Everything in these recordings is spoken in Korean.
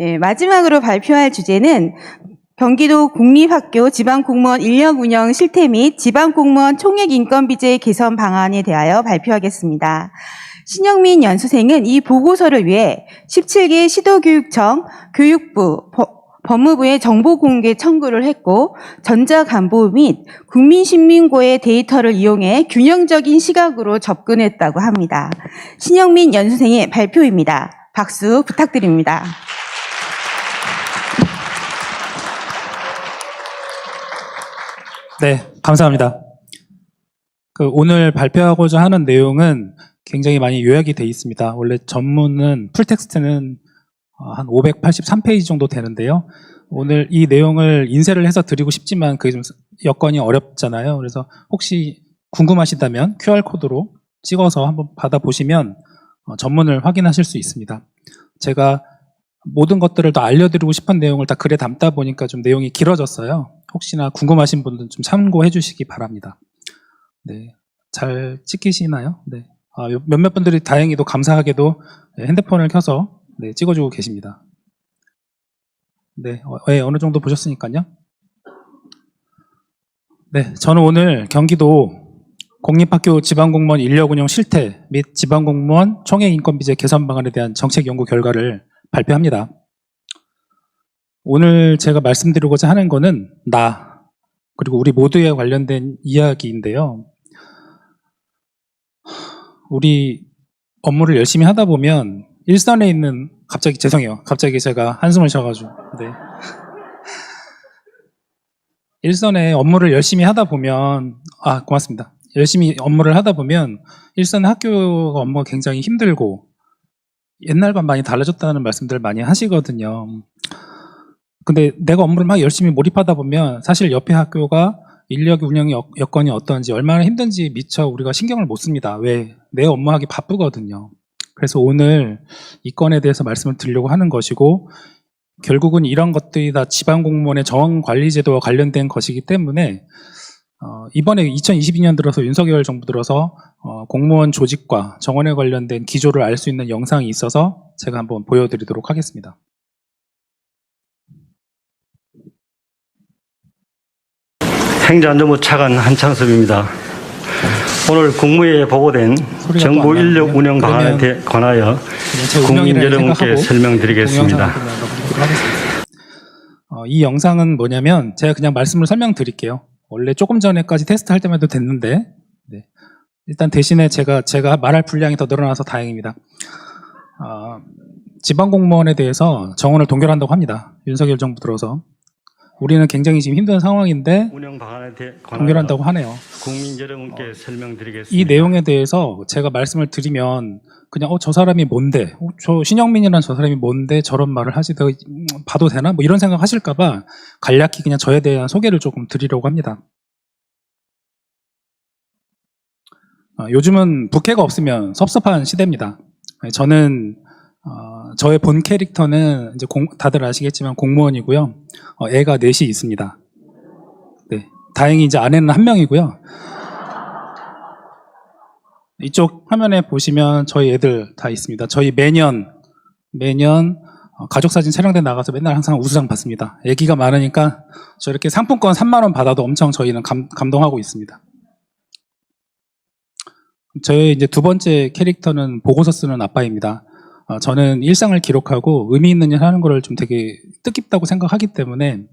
네, 마지막으로 발표할 주제는 경기도 공립학교 지방공무원 인력 운영 실태 및 지방공무원 총액 인건비제 개선 방안에 대하여 발표하겠습니다. 신영민 연수생은 이 보고서를 위해 17개 시도교육청, 교육부, 법무부에 정보공개 청구를 했고 전자간부 및 국민신문고의 데이터를 이용해 균형적인 시각으로 접근했다고 합니다. 신영민 연수생의 발표입니다. 박수 부탁드립니다. 네, 감사합니다. 오늘 발표하고자 하는 내용은 굉장히 많이 요약이 되어 있습니다. 원래 전문은 풀텍스트는 한 583페이지 정도 되는데요. 오늘 이 내용을 인쇄를 해서 드리고 싶지만 그게 좀 여건이 어렵잖아요. 그래서 혹시 궁금하시다면 QR코드로 찍어서 한번 받아보시면 전문을 확인하실 수 있습니다. 제가 모든 것들을 다 알려드리고 싶은 내용을 다 글에 담다 보니까 좀 내용이 길어졌어요. 혹시나 궁금하신 분들은 좀 참고해 주시기 바랍니다. 네, 잘 찍히시나요? 네. 몇몇 분들이 다행히도 감사하게도 핸드폰을 켜서 찍어주고 계십니다. 네, 어느 정도 보셨으니까요. 네, 저는 오늘 경기도 공립학교 지방공무원 인력운영 실태 및 지방공무원 총액 인건비제 개선 방안에 대한 정책 연구 결과를 발표합니다. 오늘 제가 말씀드리고자 하는 거는 그리고 우리 모두에 관련된 이야기인데요. 우리 업무를 열심히 하다 보면 일선에 있는 갑자기 제가 한숨을 쉬어가지고 일선에 업무를 열심히 하다 보면 고맙습니다. 열심히 업무를 하다 보면 일선 학교 업무가 굉장히 힘들고 옛날과 많이 달라졌다는 말씀들을 많이 하시거든요. 근데 내가 업무를 막 열심히 몰입하다 보면 사실 옆에 학교가 인력 운영 여건이 어떤지 얼마나 힘든지 미처 우리가 신경을 못 씁니다. 왜? 내 업무하기 바쁘거든요. 그래서 오늘 이 건에 대해서 말씀을 드리려고 하는 것이고 결국은 이런 것들이 다 지방공무원의 정원관리제도와 관련된 것이기 때문에 이번에 2022년 들어서 윤석열 정부 들어서 공무원 조직과 정원에 관련된 기조를 알 수 있는 영상이 있어서 제가 한번 보여드리도록 하겠습니다. 행정안전부 차관 한창섭입니다. 오늘 국무회의에 보고된 정부 인력 운영 방안에 관하여 국민 여러분께 설명드리겠습니다. 이 영상은 뭐냐면 제가 그냥 말씀을 설명드릴게요. 원래 조금 전에까지 테스트할 때만 해도 됐는데 일단 대신에 제가 말할 분량이 더 늘어나서 다행입니다. 지방공무원에 대해서 정원을 동결한다고 합니다. 윤석열 정부 들어서. 우리는 굉장히 지금 힘든 상황인데 운영 방안에 동결한다고 하네요. 국민 여러분께 설명드리겠습니다. 이 내용에 대해서 제가 말씀을 드리면 그냥 저 사람이 뭔데? 저 신영민이라는 저 사람이 뭔데 저런 말을 하지? 내가 봐도 되나? 뭐 이런 생각 하실까 봐 간략히 그냥 저에 대한 소개를 조금 드리려고 합니다. 요즘은 부캐가 없으면 섭섭한 시대입니다. 저는 저의 본 캐릭터는 이제 다들 아시겠지만 공무원이고요. 애가 넷이 있습니다. 네, 다행히 이제 아내는 한 명이고요. 이쪽 화면에 보시면 저희 애들 다 있습니다. 저희 매년 가족사진 촬영대 나가서 맨날 항상 우수상 받습니다. 애기가 많으니까 저렇게 상품권 3만 원 받아도 엄청 저희는 감동하고 있습니다. 저의 이제 두 번째 캐릭터는 보고서 쓰는 아빠입니다. 저는 일상을 기록하고 의미 있는 일 하는 거를 좀 되게 뜻깊다고 생각하기 때문에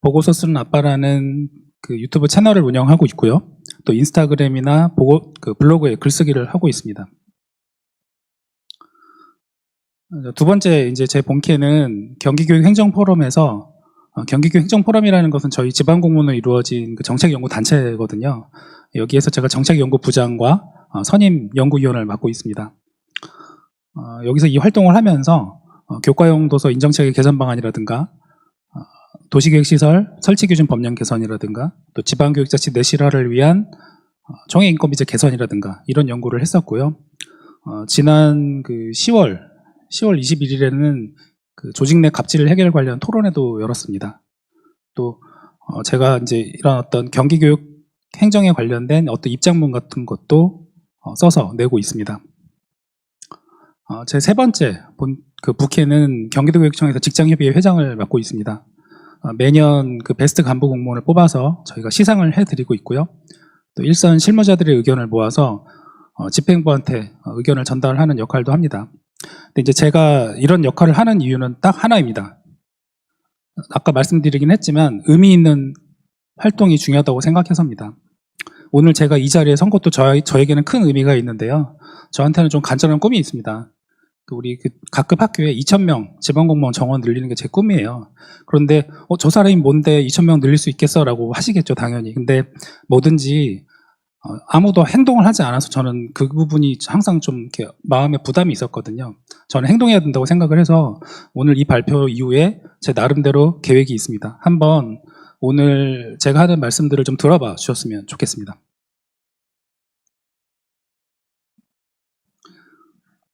보고서 쓰는 아빠라는 그 유튜브 채널을 운영하고 있고요. 또 인스타그램이나 블로그에 글쓰기를 하고 있습니다. 두 번째 이제 제 본캐는 경기교육행정포럼에서 경기교육행정포럼이라는 것은 저희 지방공무원으로 이루어진 그 정책연구단체거든요. 여기에서 제가 정책연구부장과 선임 연구위원을 맡고 있습니다. 여기서 이 활동을 하면서 교과용 도서 인정체계 개선 방안이라든가 도시계획시설 설치기준 법령 개선이라든가 또 지방교육자치 내실화를 위한 총액 인건비제 개선이라든가 이런 연구를 했었고요. 지난 그 10월 21일에는 그 조직 내 갑질 해결 관련 토론회도 열었습니다. 또 제가 이제 이런 어떤 경기교육 행정에 관련된 어떤 입장문 같은 것도 써서 내고 있습니다. 제 세 번째 그 부캐는 경기도교육청에서 직장협의회 회장을 맡고 있습니다. 매년 그 베스트 간부 공무원을 뽑아서 저희가 시상을 해드리고 있고요. 또 일선 실무자들의 의견을 모아서 집행부한테 의견을 전달하는 역할도 합니다. 근데 이제 제가 이런 역할을 하는 이유는 딱 하나입니다. 아까 말씀드리긴 했지만 의미 있는 활동이 중요하다고 생각해서입니다. 오늘 제가 이 자리에 선 것도 저에게는 큰 의미가 있는데요. 저한테는 좀 간절한 꿈이 있습니다. 우리 각급 학교에 2,000명 지방공무원 정원 늘리는 게 제 꿈이에요. 그런데 저 사람이 뭔데 2,000명 늘릴 수 있겠어? 라고 하시겠죠, 당연히. 근데 뭐든지 아무도 행동을 하지 않아서 저는 그 부분이 항상 좀 이렇게 마음에 부담이 있었거든요. 저는 행동해야 된다고 생각을 해서 오늘 이 발표 이후에 제 나름대로 계획이 있습니다. 한번 오늘 제가 하는 말씀들을 좀 들어봐 주셨으면 좋겠습니다.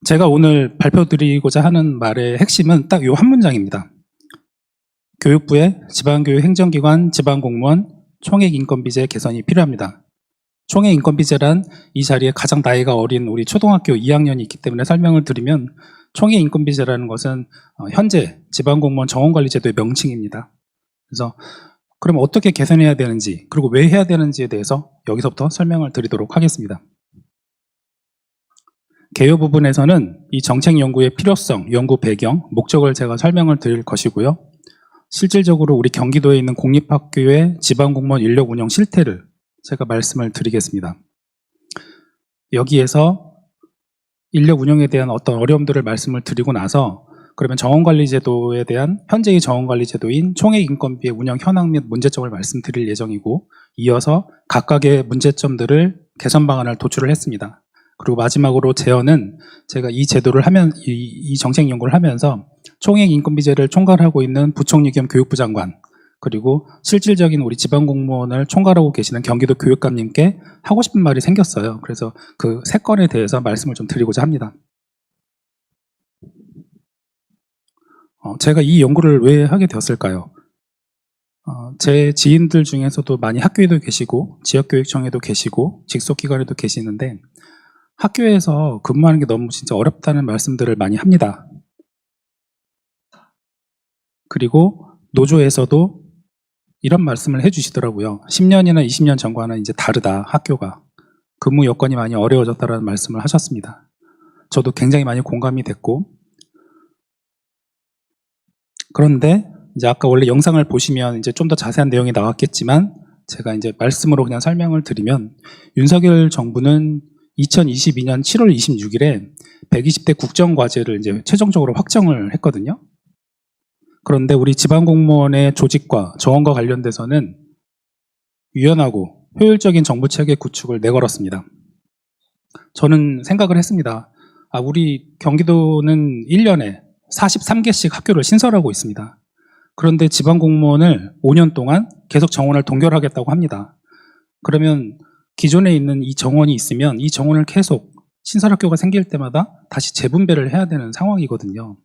제가 오늘 발표드리고자 하는 말의 핵심은 딱 이 한 문장입니다. 교육부의 지방교육 행정기관 지방공무원 총액인건비제 개선이 필요합니다. 총액인건비제란 이 자리에 가장 나이가 어린 우리 초등학교 2학년이 있기 때문에 설명을 드리면 총액인건비제라는 것은 현재 지방공무원 정원관리제도의 명칭입니다. 그래서 그럼 어떻게 개선해야 되는지 그리고 왜 해야 되는지에 대해서 여기서부터 설명을 드리도록 하겠습니다. 개요 부분에서는 이 정책 연구의 필요성, 연구 배경, 목적을 제가 설명을 드릴 것이고요. 실질적으로 우리 경기도에 있는 공립학교의 지방공무원 인력 운영 실태를 제가 말씀을 드리겠습니다. 여기에서 인력 운영에 대한 어떤 어려움들을 말씀을 드리고 나서 그러면 정원관리제도에 대한 현재의 정원관리제도인 총액인건비의 운영 현황 및 문제점을 말씀드릴 예정이고 이어서 각각의 문제점들을 개선 방안을 도출을 했습니다. 그리고 마지막으로 제언은 제가 이 제도를 하면 이 정책 연구를 하면서 총액인건비제를 총괄하고 있는 부총리 겸 교육부 장관 그리고 실질적인 우리 지방공무원을 총괄하고 계시는 경기도 교육감님께 하고 싶은 말이 생겼어요. 그래서 그 세 건에 대해서 말씀을 좀 드리고자 합니다. 제가 이 연구를 왜 하게 되었을까요? 제 지인들 중에서도 많이 학교에도 계시고 지역교육청에도 계시고 직속기관에도 계시는데 학교에서 근무하는 게 너무 진짜 어렵다는 말씀들을 많이 합니다. 그리고 노조에서도 이런 말씀을 해주시더라고요. 10년이나 20년 전과는 이제 다르다, 학교가. 근무 여건이 많이 어려워졌다라는 말씀을 하셨습니다. 저도 굉장히 많이 공감이 됐고, 그런데 이제 아까 원래 영상을 보시면 이제 좀 더 자세한 내용이 나왔겠지만, 제가 이제 말씀으로 그냥 설명을 드리면, 윤석열 정부는 2022년 7월 26일에 120대 국정과제를 이제 최종적으로 확정을 했거든요. 그런데 우리 지방공무원의 조직과 정원과 관련돼서는 유연하고 효율적인 정부체계 구축을 내걸었습니다. 저는 생각을 했습니다. 우리 경기도는 1년에 43개씩 학교를 신설하고 있습니다. 그런데 지방공무원을 5년 동안 계속 정원을 동결하겠다고 합니다. 그러면 기존에 있는 이 정원이 있으면 이 정원을 계속 신설학교가 생길 때마다 다시 재분배를 해야 되는 상황이거든요.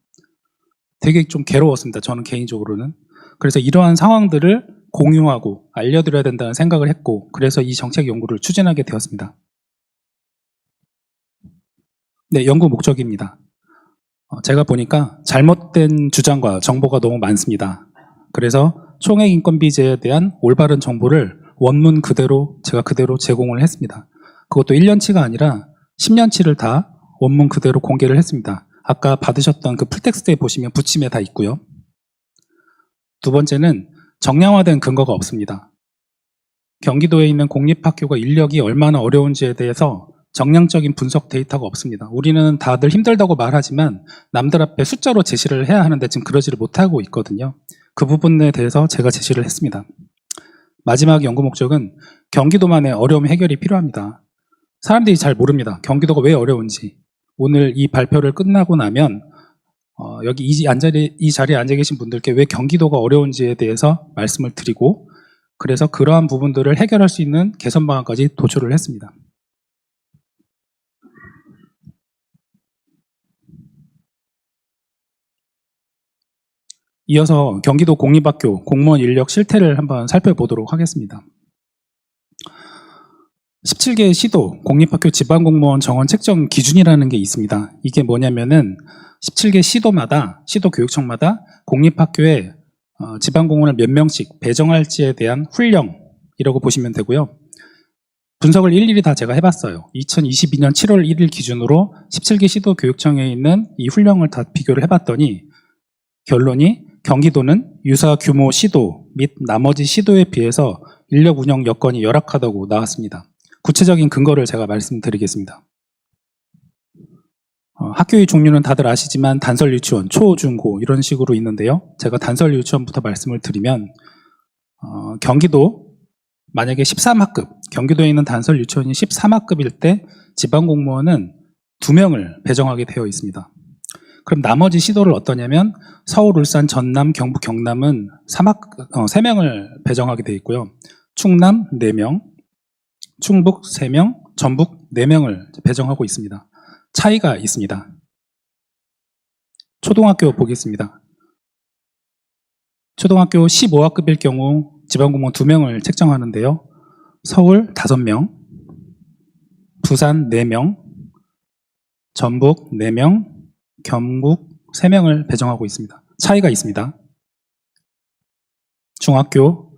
되게 좀 괴로웠습니다. 저는 개인적으로는. 그래서 이러한 상황들을 공유하고 알려드려야 된다는 생각을 했고 그래서 이 정책 연구를 추진하게 되었습니다. 네, 연구 목적입니다. 제가 보니까 잘못된 주장과 정보가 너무 많습니다. 그래서 총액인건비제에 대한 올바른 정보를 원문 그대로 제가 그대로 제공을 했습니다. 그것도 1년치가 아니라 10년치를 다 원문 그대로 공개를 했습니다. 아까 받으셨던 그 풀텍스트에 보시면 붙임에 다 있고요. 두 번째는 정량화된 근거가 없습니다. 경기도에 있는 공립학교가 인력이 얼마나 어려운지에 대해서 정량적인 분석 데이터가 없습니다. 우리는 다들 힘들다고 말하지만 남들 앞에 숫자로 제시를 해야 하는데 지금 그러지를 못하고 있거든요. 그 부분에 대해서 제가 제시를 했습니다. 마지막 연구 목적은 경기도만의 어려움 해결이 필요합니다. 사람들이 잘 모릅니다. 경기도가 왜 어려운지. 오늘 이 발표를 끝나고 나면 여기 이 자리에 앉아 계신 분들께 왜 경기도가 어려운지에 대해서 말씀을 드리고 그래서 그러한 부분들을 해결할 수 있는 개선 방안까지 도출을 했습니다. 이어서 경기도 공립학교 공무원 인력 실태를 한번 살펴보도록 하겠습니다. 17개 시도, 공립학교 지방공무원 정원 책정 기준이라는 게 있습니다. 이게 뭐냐면은 17개 시도마다, 시도교육청마다 공립학교에 지방공무원을 몇 명씩 배정할지에 대한 훈령이라고 보시면 되고요. 분석을 일일이 다 제가 해봤어요. 2022년 7월 1일 기준으로 17개 시도교육청에 있는 이 훈령을 다 비교를 해봤더니 결론이 경기도는 유사 규모 시도 및 나머지 시도에 비해서 인력 운영 여건이 열악하다고 나왔습니다. 구체적인 근거를 제가 말씀드리겠습니다. 학교의 종류는 다들 아시지만 단설 유치원, 초, 중, 고 이런 식으로 있는데요. 제가 단설 유치원부터 말씀을 드리면 경기도 만약에 13학급, 경기도에 있는 단설 유치원이 13학급일 때 지방공무원은 2명을 배정하게 되어 있습니다. 그럼 나머지 시도를 어떠냐면 서울, 울산, 전남, 경북, 경남은 3명을 배정하게 되어 있고요. 충남 4명, 충북 3명, 전북 4명을 배정하고 있습니다. 차이가 있습니다. 초등학교 보겠습니다. 초등학교 15학급일 경우 지방공무원 2명을 책정하는데요. 서울 5명, 부산 4명, 전북 4명, 경북 3명을 배정하고 있습니다. 차이가 있습니다. 중학교,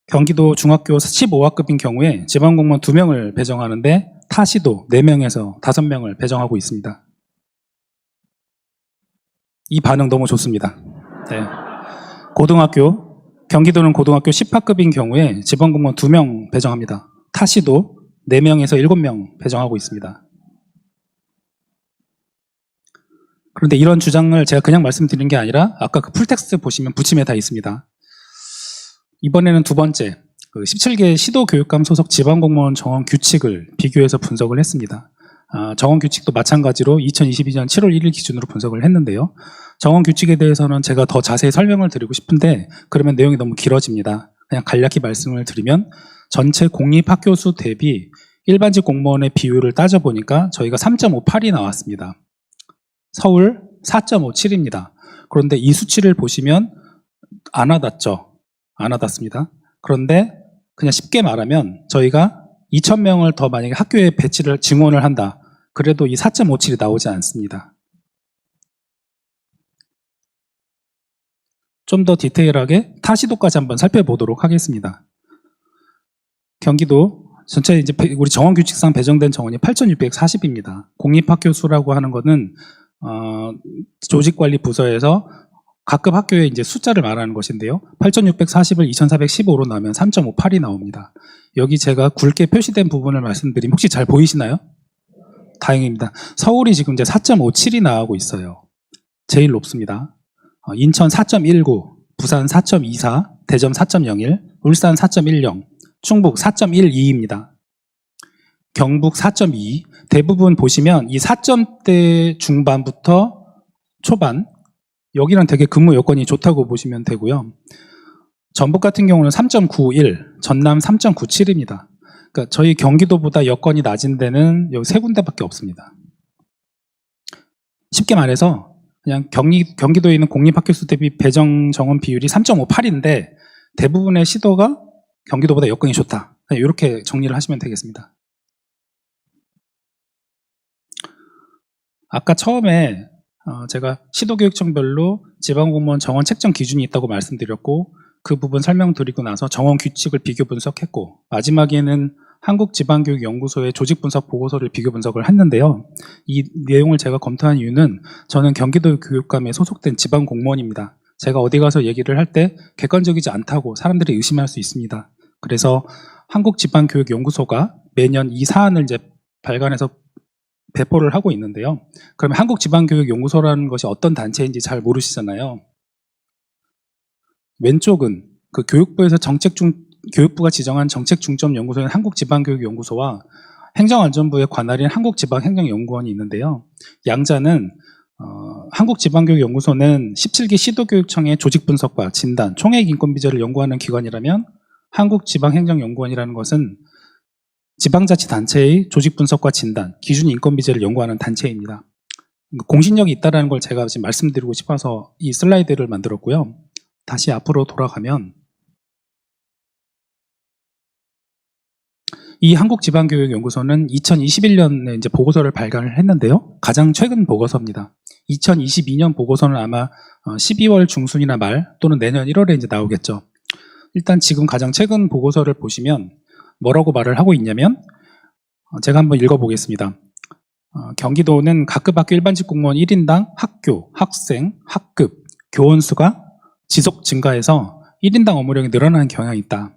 경기도 중학교 15학급인 경우에 지방공무원 2명을 배정하는데 타시도 4명에서 5명을 배정하고 있습니다. 이 반응 너무 좋습니다. 네. 고등학교, 경기도는 고등학교 10학급인 경우에 지방공무원 2명 배정합니다. 타시도 4명에서 7명 배정하고 있습니다. 그런데 이런 주장을 제가 그냥 말씀드린 게 아니라 아까 그 풀텍스트 보시면 부침에 다 있습니다. 이번에는 두 번째, 17개 시도교육감 소속 지방공무원 정원 규칙을 비교해서 분석을 했습니다. 정원 규칙도 마찬가지로 2022년 7월 1일 기준으로 분석을 했는데요. 정원 규칙에 대해서는 제가 더 자세히 설명을 드리고 싶은데 그러면 내용이 너무 길어집니다. 그냥 간략히 말씀을 드리면 전체 공립학교 수 대비 일반직 공무원의 비율을 따져보니까 저희가 3.58이 나왔습니다. 서울 4.57입니다. 그런데 이 수치를 보시면 안 와닿죠? 안 와닿습니다. 그런데 그냥 쉽게 말하면 저희가 2,000명을 더 만약에 학교에 배치를 증원을 한다. 그래도 이 4.57이 나오지 않습니다. 좀 더 디테일하게 타시도까지 한번 살펴보도록 하겠습니다. 경기도 전체 이제 우리 정원 규칙상 배정된 정원이 8,640입니다. 공립학교 수라고 하는 거는 조직관리 부서에서 각급 학교의 이제 숫자를 말하는 것인데요. 8,640을 2,415로 나면 3.58이 나옵니다. 여기 제가 굵게 표시된 부분을 말씀드리면 혹시 잘 보이시나요? 다행입니다. 서울이 지금 이제 4.57이 나오고 있어요. 제일 높습니다. 인천 4.19, 부산 4.24, 대전 4.01, 울산 4.10, 충북 4.12입니다. 경북 4.2, 대부분 보시면 이 4점대 중반부터 초반, 여기는 되게 근무 여건이 좋다고 보시면 되고요. 전북 같은 경우는 3.91, 전남 3.97입니다. 그러니까 저희 경기도보다 여건이 낮은 데는 여기 3군데밖에 없습니다. 쉽게 말해서 그냥 경기도에 있는 공립학교 수 대비 배정 정원 비율이 3.58인데 대부분의 시도가 경기도보다 여건이 좋다. 이렇게 정리를 하시면 되겠습니다. 아까 처음에 제가 시도교육청별로 지방공무원 정원 책정 기준이 있다고 말씀드렸고 그 부분 설명드리고 나서 정원 규칙을 비교 분석했고 마지막에는 한국지방교육연구소의 조직분석 보고서를 비교 분석을 했는데요. 이 내용을 제가 검토한 이유는 저는 경기도 교육감에 소속된 지방공무원입니다. 제가 어디 가서 얘기를 할 때 객관적이지 않다고 사람들이 의심할 수 있습니다. 그래서 한국지방교육연구소가 매년 이 사안을 이제 발간해서 배포를 하고 있는데요. 그러면 한국지방교육연구소라는 것이 어떤 단체인지 잘 모르시잖아요. 왼쪽은 그 교육부에서 교육부가 지정한 정책중점연구소인 한국지방교육연구소와 행정안전부의 관할인 한국지방행정연구원이 있는데요. 양자는 한국지방교육연구소는 17기 시도교육청의 조직분석과 진단, 총액인건비제를 연구하는 기관이라면 한국지방행정연구원이라는 것은 지방자치단체의 조직분석과 진단, 기준인건비제를 연구하는 단체입니다. 공신력이 있다는 걸 제가 지금 말씀드리고 싶어서 이 슬라이드를 만들었고요. 다시 앞으로 돌아가면 이 한국지방교육연구소는 2021년에 이제 보고서를 발간을 했는데요. 가장 최근 보고서입니다. 2022년 보고서는 아마 12월 중순이나 말 또는 내년 1월에 이제 나오겠죠. 일단 지금 가장 최근 보고서를 보시면 뭐라고 말을 하고 있냐면 제가 한번 읽어보겠습니다. 경기도는 각급 학교 일반직 공무원 1인당 학교, 학생, 학급, 교원 수가 지속 증가해서 1인당 업무량이 늘어나는 경향이 있다.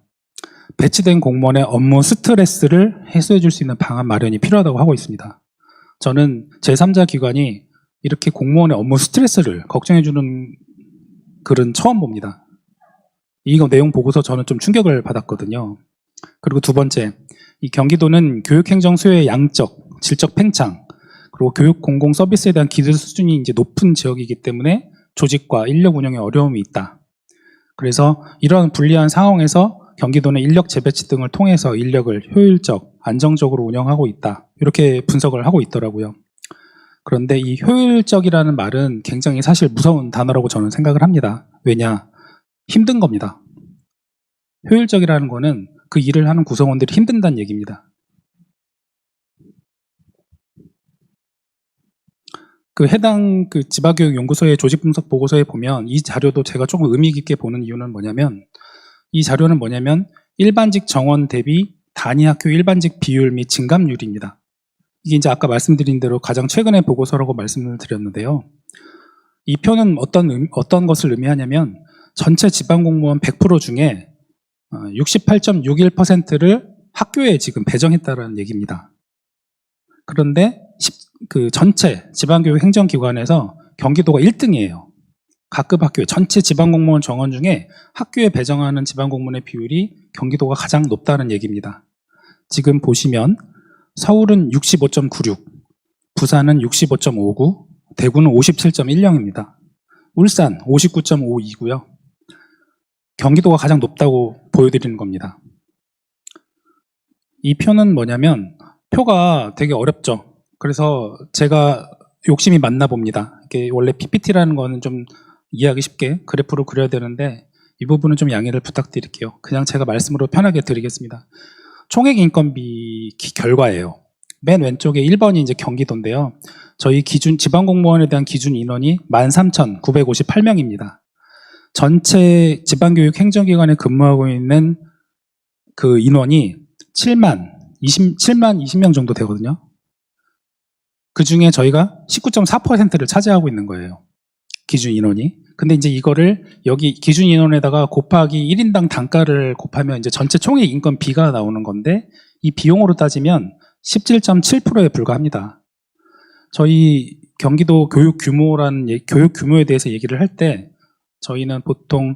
배치된 공무원의 업무 스트레스를 해소해 줄 수 있는 방안 마련이 필요하다고 하고 있습니다. 저는 제3자 기관이 이렇게 공무원의 업무 스트레스를 걱정해 주는 글은 처음 봅니다. 이거 내용 보고서 저는 좀 충격을 받았거든요. 그리고 두 번째, 이 경기도는 교육행정 수요의 양적, 질적 팽창, 그리고 교육 공공 서비스에 대한 기술 수준이 이제 높은 지역이기 때문에 조직과 인력 운영에 어려움이 있다. 그래서 이러한 불리한 상황에서 경기도는 인력 재배치 등을 통해서 인력을 효율적, 안정적으로 운영하고 있다. 이렇게 분석을 하고 있더라고요. 그런데 이 효율적이라는 말은 굉장히 사실 무서운 단어라고 저는 생각을 합니다. 왜냐? 힘든 겁니다. 효율적이라는 거는 그 일을 하는 구성원들이 힘든다는 얘기입니다. 그 해당 그 지방교육연구소의 조직분석 보고서에 보면 이 자료도 제가 조금 의미 깊게 보는 이유는 뭐냐면 이 자료는 뭐냐면 일반직 정원 대비 단위 학교 일반직 비율 및 증감률입니다. 이게 이제 아까 말씀드린 대로 가장 최근의 보고서라고 말씀을 드렸는데요. 이 표는 어떤 것을 의미하냐면 전체 지방공무원 100% 중에 68.61%를 학교에 지금 배정했다는 얘기입니다. 그런데 그 전체 지방교육 행정기관에서 경기도가 1등이에요. 각급 학교, 전체 지방공무원 정원 중에 학교에 배정하는 지방공무원의 비율이 경기도가 가장 높다는 얘기입니다. 지금 보시면 서울은 65.96, 부산은 65.59, 대구는 57.10입니다. 울산 59.52고요. 경기도가 가장 높다고 보여드리는 겁니다. 이 표는 뭐냐면 표가 되게 어렵죠. 그래서 제가 욕심이 많나 봅니다. 이게 원래 PPT라는 거는 좀 이해하기 쉽게 그래프로 그려야 되는데 이 부분은 좀 양해를 부탁드릴게요. 그냥 제가 말씀으로 편하게 드리겠습니다. 총액 인건비 결과예요. 맨 왼쪽에 1번이 이제 경기도인데요. 저희 기준 지방공무원에 대한 기준 인원이 13,958명입니다. 전체 지방교육 행정기관에 근무하고 있는 그 인원이 7만 20명 정도 되거든요. 그 중에 저희가 19.4%를 차지하고 있는 거예요. 기준 인원이. 근데 이제 이거를 여기 기준 인원에다가 곱하기 1인당 단가를 곱하면 이제 전체 총액 인건비가 나오는 건데 이 비용으로 따지면 17.7%에 불과합니다. 저희 경기도 교육 규모에 대해서 얘기를 할 때 저희는 보통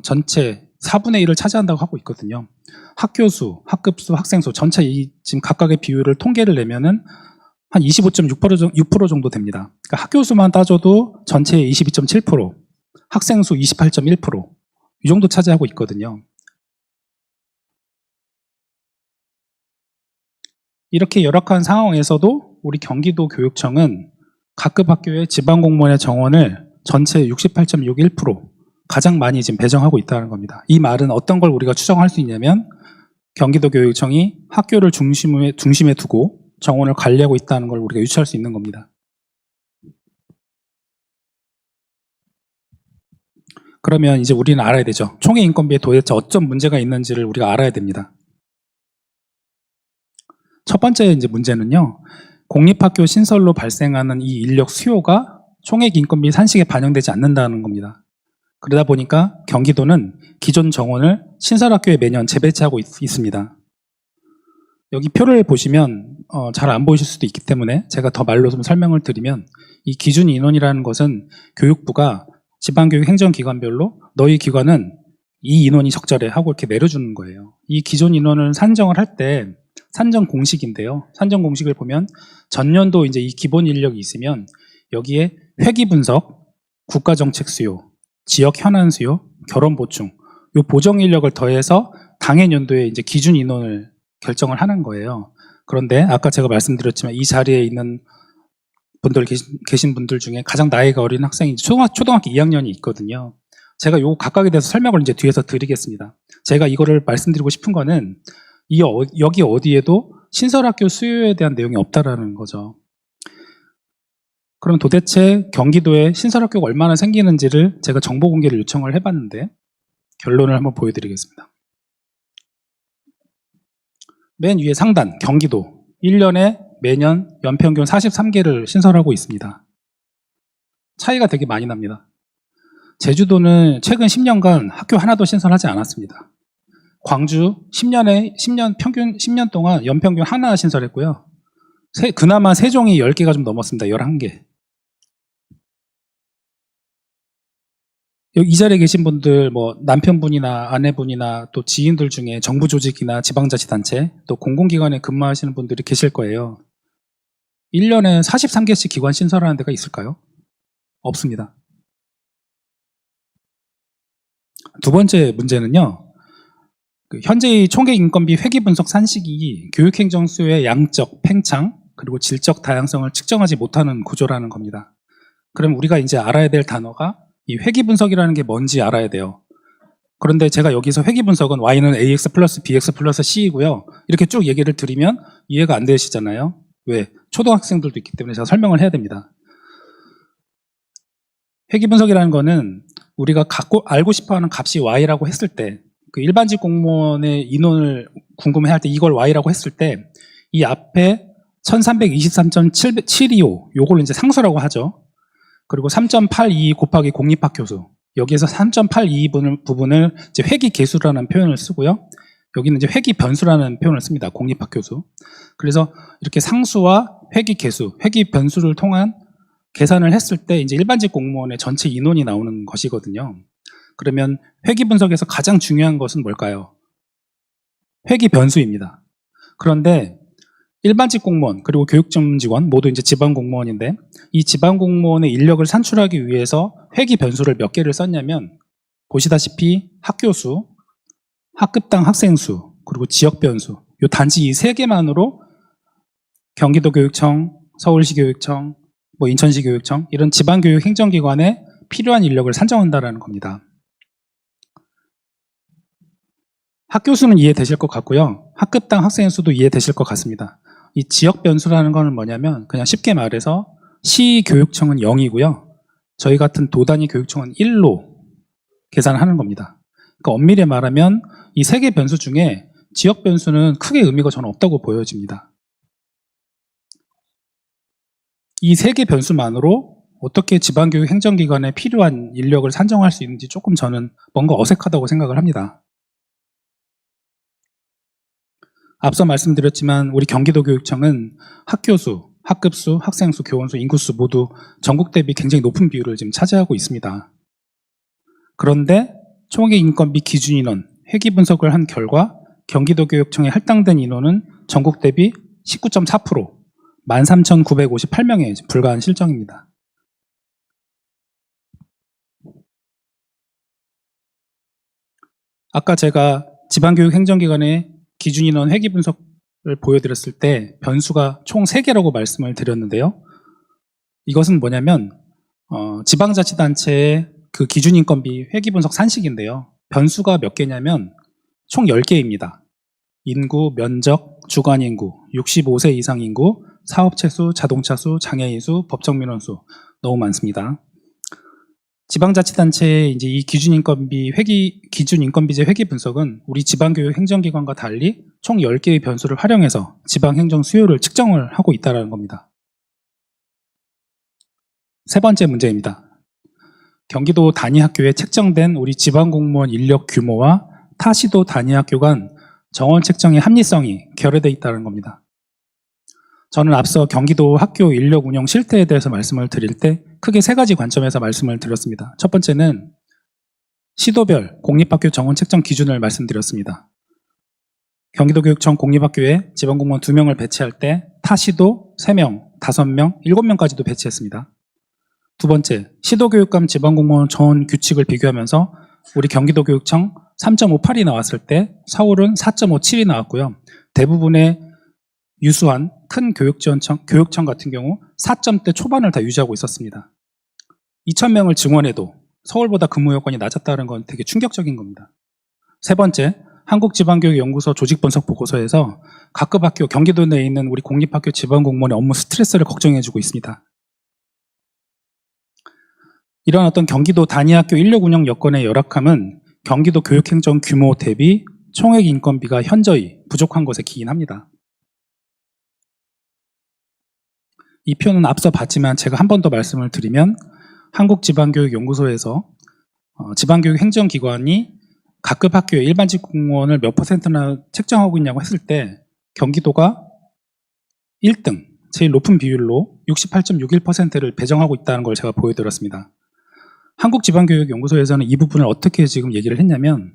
전체 4분의 1을 차지한다고 하고 있거든요. 학교 수, 학급 수, 학생 수 전체 지금 각각의 비율을 통계를 내면은 한 25.6% 정도 됩니다. 그러니까 학교 수만 따져도 전체의 22.7%, 학생 수 28.1%, 이 정도 차지하고 있거든요. 이렇게 열악한 상황에서도 우리 경기도 교육청은 각급 학교의 지방공무원의 정원을 전체 68.61% 가장 많이 지금 배정하고 있다는 겁니다. 이 말은 어떤 걸 우리가 추정할 수 있냐면 경기도 교육청이 학교를 중심에 두고 정원을 관리하고 있다는 걸 우리가 유추할 수 있는 겁니다. 그러면 이제 우리는 알아야 되죠. 총액 인건비에 도대체 어떤 문제가 있는지를 우리가 알아야 됩니다. 첫 번째 이제 문제는요. 공립학교 신설로 발생하는 이 인력 수요가 총액 인건비 산식에 반영되지 않는다는 겁니다. 그러다 보니까 경기도는 기존 정원을 신설학교에 매년 재배치하고 있습니다. 여기 표를 보시면 잘 안 보이실 수도 있기 때문에 제가 더 말로 좀 설명을 드리면 이 기준 인원이라는 것은 교육부가 지방교육 행정기관별로 너희 기관은 이 인원이 적절해 하고 이렇게 내려주는 거예요. 이 기존 인원을 산정을 할 때 산정 공식인데요. 산정 공식을 보면 전년도 이제 이 기본 인력이 있으면 여기에 회기 분석, 국가정책 수요, 지역 현안 수요, 결혼 보충, 요 보정 인력을 더해서 당해 연도에 이제 기준 인원을 결정을 하는 거예요. 그런데 아까 제가 말씀드렸지만 이 자리에 있는 분들 계신 분들 중에 가장 나이가 어린 학생이 초등학교 2학년이 있거든요. 제가 요 각각에 대해서 설명을 이제 뒤에서 드리겠습니다. 제가 이거를 말씀드리고 싶은 거는 여기 어디에도 신설학교 수요에 대한 내용이 없다라는 거죠. 그럼 도대체 경기도에 신설학교가 얼마나 생기는지를 제가 정보 공개를 요청을 해봤는데 결론을 한번 보여드리겠습니다. 맨 위에 상단 경기도 1년에 매년 연평균 43개를 신설하고 있습니다. 차이가 되게 많이 납니다. 제주도는 최근 10년간 학교 하나도 신설하지 않았습니다. 광주 10년 평균 10년 동안 연평균 하나 신설했고요. 그나마 세종이 10개가 좀 넘었습니다. 11개. 여기 이 자리에 계신 분들 뭐 남편분이나 아내분이나 또 지인들 중에 정부 조직이나 지방자치단체 또 공공기관에 근무하시는 분들이 계실 거예요. 1년에 43개씩 기관 신설하는 데가 있을까요? 없습니다. 두 번째 문제는요. 현재의 총계 인건비 회계 분석 산식이 교육행정 수요의 양적, 팽창, 그리고 질적 다양성을 측정하지 못하는 구조라는 겁니다. 그럼 우리가 이제 알아야 될 단어가 이 회계 분석이라는 게 뭔지 알아야 돼요. 그런데 제가 여기서 회계 분석은 Y는 AX 플러스 BX 플러스 C이고요. 이렇게 쭉 얘기를 드리면 이해가 안 되시잖아요. 왜? 초등학생들도 있기 때문에 제가 설명을 해야 됩니다. 회계 분석이라는 거는 우리가 알고 싶어하는 값이 Y라고 했을 때 그 일반직 공무원의 인원을 궁금해할 때 이걸 Y라고 했을 때 이 앞에 1323.725 요걸 이제 상수라고 하죠. 그리고 3.82 곱하기 공립학교수 여기에서 3.82 부분을 이제 회기 계수라는 표현을 쓰고요. 여기는 이제 회기 변수라는 표현을 씁니다. 공립학교수. 그래서 이렇게 상수와 회기 계수, 회기 변수를 통한 계산을 했을 때 이제 일반직 공무원의 전체 인원이 나오는 것이거든요. 그러면 회기 분석에서 가장 중요한 것은 뭘까요? 회기 변수입니다. 그런데 일반직 공무원 그리고 교육전문직원 모두 이제 지방 공무원인데 이 지방 공무원의 인력을 산출하기 위해서 회기 변수를 몇 개를 썼냐면 보시다시피 학교수, 학급당 학생수, 그리고 지역 변수 요 단지 이 세 개만으로 경기도 교육청, 서울시 교육청, 뭐 인천시 교육청 이런 지방 교육 행정기관에 필요한 인력을 산정한다라는 겁니다. 학교수는 이해되실 것 같고요. 학급당 학생 수도 이해되실 것 같습니다. 이 지역 변수라는 거는 뭐냐면 그냥 쉽게 말해서 시 교육청은 0이고요. 저희 같은 도단위 교육청은 1로 계산하는 겁니다. 그러니까 엄밀히 말하면 이 세 개 변수 중에 지역 변수는 크게 의미가 저는 없다고 보여집니다. 이 세 개 변수만으로 어떻게 지방교육 행정기관에 필요한 인력을 산정할 수 있는지 조금 저는 뭔가 어색하다고 생각을 합니다. 앞서 말씀드렸지만 우리 경기도교육청은 학교수, 학급수, 학생수, 교원수, 인구수 모두 전국 대비 굉장히 높은 비율을 지금 차지하고 있습니다. 그런데 총계 인건비 기준 인원, 회기 분석을 한 결과 경기도교육청에 할당된 인원은 전국 대비 19.4%, 13,958명에 불과한 실정입니다. 아까 제가 지방교육 행정기관의 기준인원 회기 분석을 보여드렸을 때 변수가 총 3개라고 말씀을 드렸는데요. 이것은 뭐냐면 지방자치단체의 그 기준인건비 회기 분석 산식인데요. 변수가 몇 개냐면 총 10개입니다. 인구, 면적, 주관인구, 65세 이상 인구, 사업체수, 자동차수, 장애인수, 법정민원수 너무 많습니다. 지방자치단체의 이제 이 기준인건비제 회기 분석은 우리 지방교육 행정기관과 달리 총 10개의 변수를 활용해서 지방행정 수요를 측정을 하고 있다는 겁니다. 세 번째 문제입니다. 경기도 단위학교에 책정된 우리 지방공무원 인력 규모와 타시도 단위학교 간 정원 책정의 합리성이 결여되어 있다는 겁니다. 저는 앞서 경기도 학교 인력 운영 실태에 대해서 말씀을 드릴 때 크게 3가지 관점에서 말씀을 드렸습니다. 첫 번째는 시도별 공립학교 정원 책정 기준을 말씀드렸습니다. 경기도교육청 공립학교에 지방공무원 2명을 배치할 때 타시도 3명, 5명, 7명까지도 배치했습니다. 두 번째, 시도교육감 지방공무원 정원 규칙을 비교하면서 우리 경기도교육청 3.58이 나왔을 때 서울은 4.57이 나왔고요. 대부분의 유수한 큰 교육청 같은 경우 4점대 초반을 다 유지하고 있었습니다. 2,000명을 증원해도 서울보다 근무 여건이 낮았다는 건 되게 충격적인 겁니다. 세 번째, 한국지방교육연구소 조직분석보고서에서 각급 학교, 경기도 내에 있는 우리 공립학교 지방공무원의 업무 스트레스를 걱정해주고 있습니다. 이런 어떤 경기도 단위학교 인력 운영 여건의 열악함은 경기도 교육행정 규모 대비 총액 인건비가 현저히 부족한 것에 기인합니다. 이 표는 앞서 봤지만 제가 한 번 더 말씀을 드리면 한국지방교육연구소에서 지방교육 행정기관이 각급 학교의 일반직 공무원을 몇 %나 책정하고 있냐고 했을 때 경기도가 1등, 제일 높은 비율로 68.61%를 배정하고 있다는 걸 제가 보여드렸습니다. 한국지방교육연구소에서는 이 부분을 어떻게 지금 얘기를 했냐면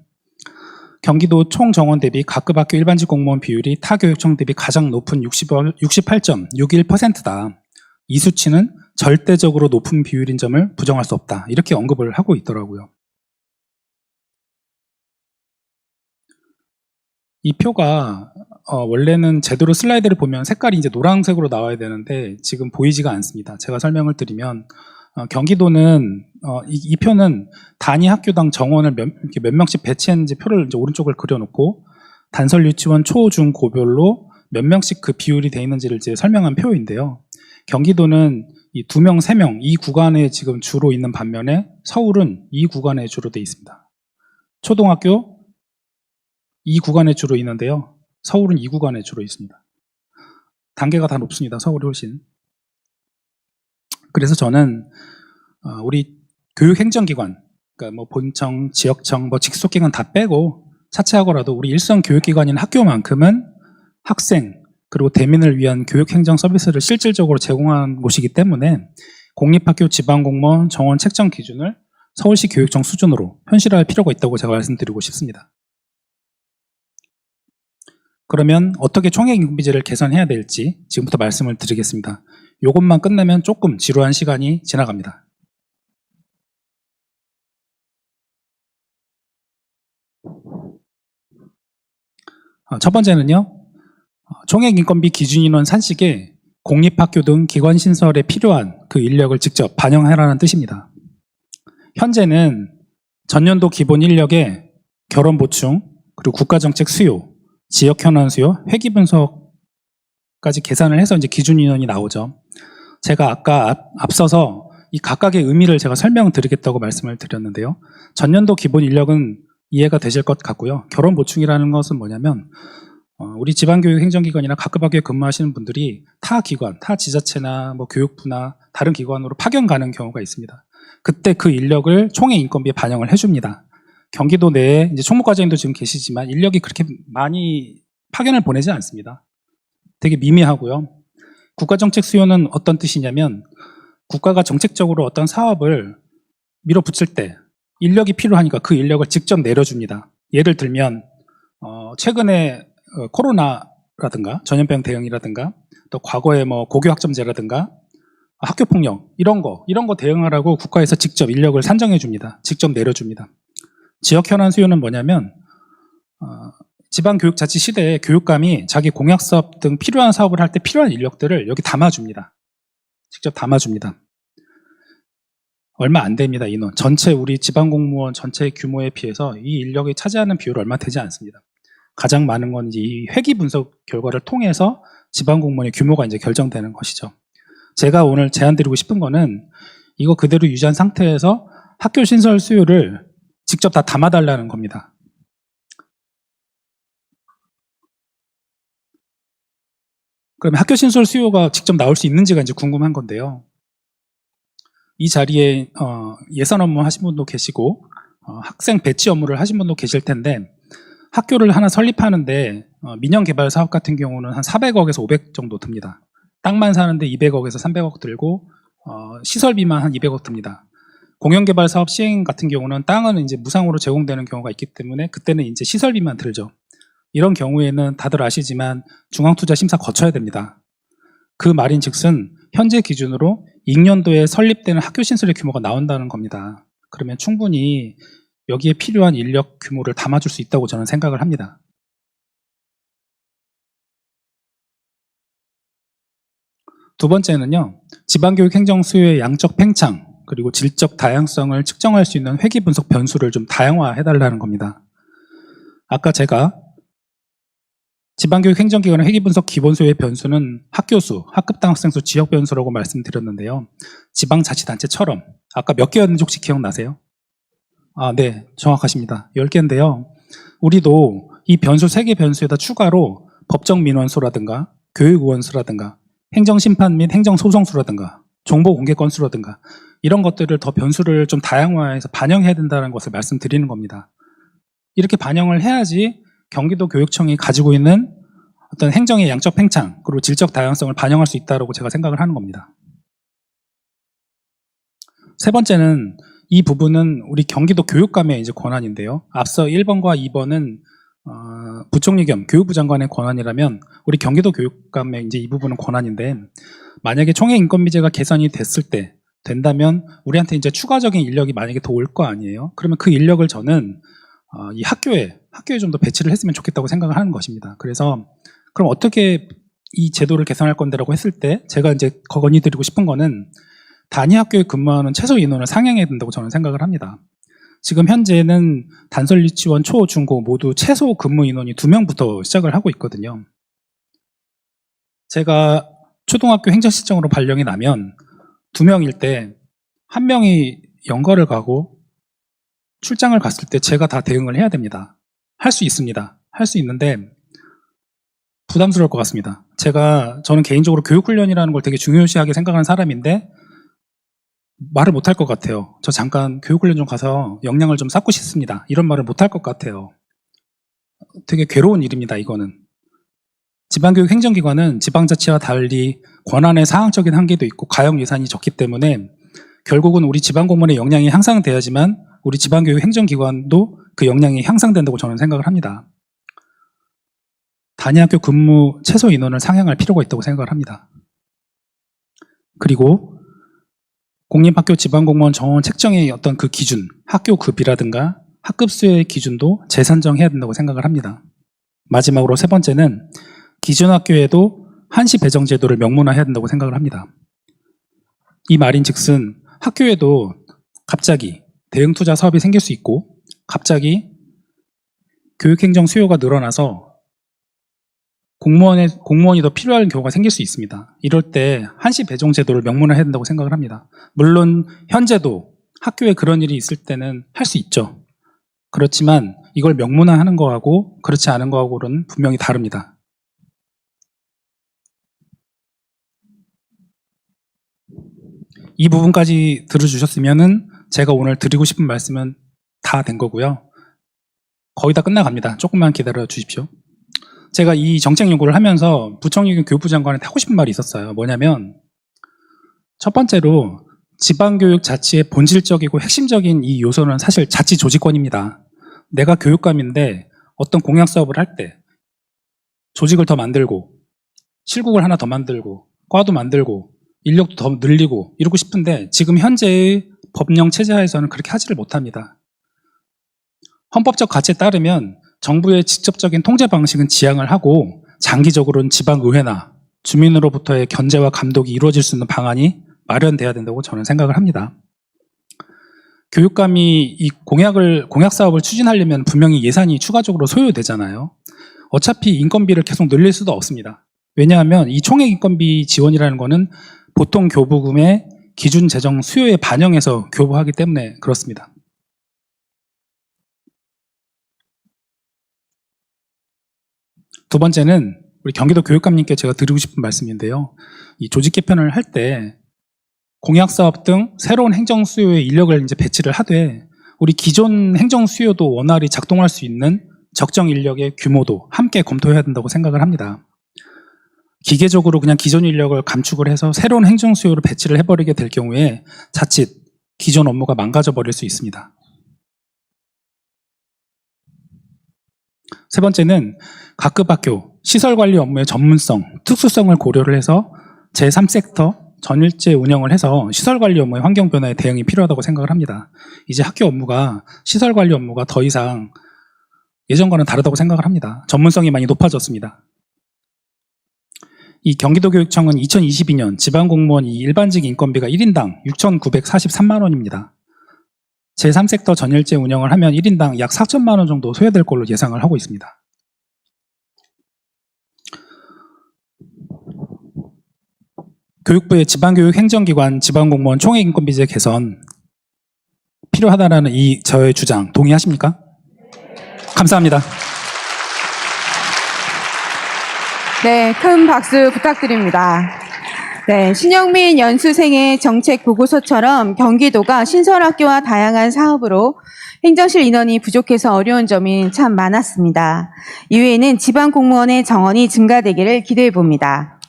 경기도 총 정원 대비 각급 학교 일반직 공무원 비율이 타 교육청 대비 가장 높은 68.61%다. 이 수치는 절대적으로 높은 비율인 점을 부정할 수 없다. 이렇게 언급을 하고 있더라고요. 이 표가 원래는 제대로 슬라이드를 보면 색깔이 이제 노란색으로 나와야 되는데 지금 보이지가 않습니다. 제가 설명을 드리면 경기도는 이 표는 단위 학교당 정원을 몇 명씩 배치했는지 표를 이제 오른쪽을 그려놓고 단설 유치원 초, 중, 고별로 몇 명씩 그 비율이 돼 있는지를 이제 설명한 표인데요. 경기도는 이 2명, 3명 이 구간에 지금 주로 있는 반면에 서울은 이 구간에 주로 돼 있습니다. 초등학교 이 구간에 주로 있는데요. 서울은 이 구간에 주로 있습니다. 단계가 다 높습니다. 서울이 훨씬. 그래서 저는 우리 교육행정기관, 그러니까 뭐 본청, 지역청, 뭐 직속기관 다 빼고 차치하고라도 우리 일선 교육기관인 학교만큼은 학생 그리고 대민을 위한 교육행정 서비스를 실질적으로 제공하는 곳이기 때문에 공립학교 지방공무원 정원 책정 기준을 서울시 교육청 수준으로 현실화할 필요가 있다고 제가 말씀드리고 싶습니다. 그러면 어떻게 총액인건비제를 개선해야 될지 지금부터 말씀을 드리겠습니다. 이것만 끝내면 조금 지루한 시간이 지나갑니다. 첫 번째는요. 총액인건비 기준인원 산식에 공립학교 등 기관신설에 필요한 그 인력을 직접 반영하라는 뜻입니다. 현재는 전년도 기본 인력의 결원 보충, 그리고 국가정책 수요, 지역 현안 수요, 회기 분석까지 계산을 해서 이제 기준 인원이 나오죠. 제가 아까 앞서서 이 각각의 의미를 제가 설명드리겠다고 말씀을 드렸는데요. 전년도 기본 인력은 이해가 되실 것 같고요. 결원 보충이라는 것은 뭐냐면 우리 지방교육 행정기관이나 각급 학교에 근무하시는 분들이 타 기관, 타 지자체나 뭐 교육부나 다른 기관으로 파견 가는 경우가 있습니다. 그때 그 인력을 총액 인건비에 반영을 해줍니다. 경기도 내에 이제 총무과장님도 지금 계시지만 인력이 그렇게 많이 파견을 보내지 않습니다. 되게 미미하고요. 국가정책 수요는 어떤 뜻이냐면 국가가 정책적으로 어떤 사업을 밀어붙일 때 인력이 필요하니까 그 인력을 직접 내려줍니다. 예를 들면 최근에 코로나라든가 전염병 대응이라든가 또 과거에 뭐 고교학점제라든가 학교폭력 이런 거 대응하라고 국가에서 직접 인력을 산정해 줍니다. 직접 내려줍니다. 지역 현안 수요는 뭐냐면 지방교육자치 시대에 교육감이 자기 공약사업 등 필요한 사업을 할 때 필요한 인력들을 여기 담아줍니다. 직접 담아줍니다. 얼마 안 됩니다. 인원. 전체 우리 지방공무원 전체 규모에 비해서 이 인력이 차지하는 비율이 얼마 되지 않습니다. 가장 많은 건 이제 이 회기 분석 결과를 통해서 지방공무원의 규모가 이제 결정되는 것이죠. 제가 오늘 제안드리고 싶은 거는 이거 그대로 유지한 상태에서 학교 신설 수요를 직접 다 담아달라는 겁니다. 그러면 학교 신설 수요가 직접 나올 수 있는지가 이제 궁금한 건데요. 이 자리에 예산 업무 하신 분도 계시고 학생 배치 업무를 하신 분도 계실 텐데 학교를 하나 설립하는데 민영개발 사업 같은 경우는 한 400억에서 500 정도 듭니다. 땅만 사는데 200억에서 300억 들고 시설비만 한 200억 듭니다. 공영개발 사업 시행 같은 경우는 땅은 이제 무상으로 제공되는 경우가 있기 때문에 그때는 이제 시설비만 들죠. 이런 경우에는 다들 아시지만 중앙투자심사 거쳐야 됩니다. 그 말인즉슨 현재 기준으로 2년도에 설립되는 학교 신설의 규모가 나온다는 겁니다. 그러면 충분히 여기에 필요한 인력 규모를 담아줄 수 있다고 저는 생각을 합니다. 두 번째는요. 지방교육 행정 수요의 양적 팽창 그리고 질적 다양성을 측정할 수 있는 회기 분석 변수를 좀 다양화해달라는 겁니다. 아까 제가 지방교육 행정기관의 회계분석 기본수의 변수는 학교수, 학급당 학생수, 지역 변수라고 말씀드렸는데요. 지방자치단체처럼 아까 몇 개였는지 혹시 기억나세요? 네, 정확하십니다. 10개인데요. 우리도 이 변수 3개 변수에다 추가로 법정민원수라든가 교육의원수라든가 행정심판 및 행정소송수라든가 정보공개 건수라든가 이런 것들을 더 변수를 좀 다양화해서 반영해야 된다는 것을 말씀드리는 겁니다. 이렇게 반영을 해야지 경기도 교육청이 가지고 있는 어떤 행정의 양적 팽창 그리고 질적 다양성을 반영할 수 있다고 제가 생각을 하는 겁니다. 세 번째는 이 부분은 우리 경기도 교육감의 이제 권한인데요. 앞서 1번과 2번은 부총리 겸 교육부 장관의 권한이라면 우리 경기도 교육감의 이제 이 부분은 권한인데 만약에 총액 인건비제가 개선이 된다면 우리한테 이제 추가적인 인력이 만약에 더 올 거 아니에요. 그러면 그 인력을 저는 이 학교에 좀 더 배치를 했으면 좋겠다고 생각을 하는 것입니다. 그래서 그럼 어떻게 이 제도를 개선할 건데라고 했을 때 제가 이제 건의드리고 싶은 거는 단위 학교에 근무하는 최소 인원을 상향해야 된다고 저는 생각을 합니다. 지금 현재는 단설 유치원 초, 중, 고 모두 최소 근무 인원이 2명부터 시작을 하고 있거든요. 제가 초등학교 행정실장으로 발령이 나면 2명일 때 1명이 연가를 가고 출장을 갔을 때 제가 다 대응을 해야 됩니다. 할 수 있습니다. 할 수 있는데 부담스러울 것 같습니다. 저는 개인적으로 교육훈련이라는 걸 되게 중요시하게 생각하는 사람인데 말을 못할 것 같아요. 저 잠깐 교육훈련 좀 가서 역량을 좀 쌓고 싶습니다. 이런 말을 못할 것 같아요. 되게 괴로운 일입니다. 이거는. 지방교육 행정기관은 지방자치와 달리 권한의 사항적인 한계도 있고 가용 예산이 적기 때문에 결국은 우리 지방공무원의 역량이 향상돼야지만 우리 지방교육 행정기관도 그 역량이 향상된다고 저는 생각을 합니다. 단위학교 근무 최소 인원을 상향할 필요가 있다고 생각을 합니다. 그리고 공립학교 지방공무원 정원 책정의 어떤 그 기준, 학교급이라든가 학급수의 기준도 재산정해야 된다고 생각을 합니다. 마지막으로 세 번째는 기준학교에도 한시 배정 제도를 명문화해야 된다고 생각을 합니다. 이 말인즉슨 학교에도 갑자기 대응 투자 사업이 생길 수 있고 갑자기 교육행정 수요가 늘어나서 공무원이 더 필요한 경우가 생길 수 있습니다. 이럴 때 한시 배정 제도를 명문화해야 된다고 생각을 합니다. 물론 현재도 학교에 그런 일이 있을 때는 할 수 있죠. 그렇지만 이걸 명문화하는 거하고 그렇지 않은 거하고는 분명히 다릅니다. 이 부분까지 들어주셨으면은 제가 오늘 드리고 싶은 말씀은 다 된 거고요. 거의 다 끝나갑니다. 조금만 기다려 주십시오. 제가 이 정책 요구를 하면서 부총리 겸 교육부 장관한테 하고 싶은 말이 있었어요. 뭐냐면 첫 번째로 지방교육 자치의 본질적이고 핵심적인 이 요소는 사실 자치 조직권입니다. 내가 교육감인데 어떤 공약 사업을 할 때 조직을 더 만들고 실국을 하나 더 만들고 과도 만들고 인력도 더 늘리고 이러고 싶은데 지금 현재의 법령 체제하에서는 그렇게 하지를 못합니다. 헌법적 가치에 따르면 정부의 직접적인 통제 방식은 지양을 하고 장기적으로는 지방의회나 주민으로부터의 견제와 감독이 이루어질 수 있는 방안이 마련돼야 된다고 저는 생각을 합니다. 교육감이 이 공약 사업을 추진하려면 분명히 예산이 추가적으로 소요되잖아요. 어차피 인건비를 계속 늘릴 수도 없습니다. 왜냐하면 이 총액 인건비 지원이라는 거는 보통 교부금의 기준 재정 수요에 반영해서 교부하기 때문에 그렇습니다. 두 번째는 우리 경기도 교육감님께 제가 드리고 싶은 말씀인데요. 이 조직 개편을 할 때 공약 사업 등 새로운 행정 수요에 인력을 이제 배치를 하되 우리 기존 행정 수요도 원활히 작동할 수 있는 적정 인력의 규모도 함께 검토해야 된다고 생각을 합니다. 기계적으로 그냥 기존 인력을 감축을 해서 새로운 행정 수요를 배치를 해버리게 될 경우에 자칫 기존 업무가 망가져 버릴 수 있습니다. 세 번째는 각급 학교 시설관리 업무의 전문성, 특수성을 고려를 해서 제3섹터 전일제 운영을 해서 시설관리 업무의 환경 변화에 대응이 필요하다고 생각을 합니다. 이제 학교 업무가 시설관리 업무가 더 이상 예전과는 다르다고 생각을 합니다. 전문성이 많이 높아졌습니다. 이 경기도교육청은 2022년 지방공무원 이 일반직 인건비가 1인당 6,943만 원입니다. 제3섹터 전일제 운영을 하면 1인당 약 4천만 원 정도 소요될 걸로 예상을 하고 있습니다. 교육부의 지방교육 행정기관 지방공무원 총액인건비제 개선 필요하다라는 이 저의 주장 동의하십니까? 감사합니다. 네, 큰 박수 부탁드립니다. 네, 신영민 연수생의 정책 보고서처럼 경기도가 신설학교와 다양한 사업으로 행정실 인원이 부족해서 어려운 점이 참 많았습니다. 이외에는 지방 공무원의 정원이 증가되기를 기대해 봅니다.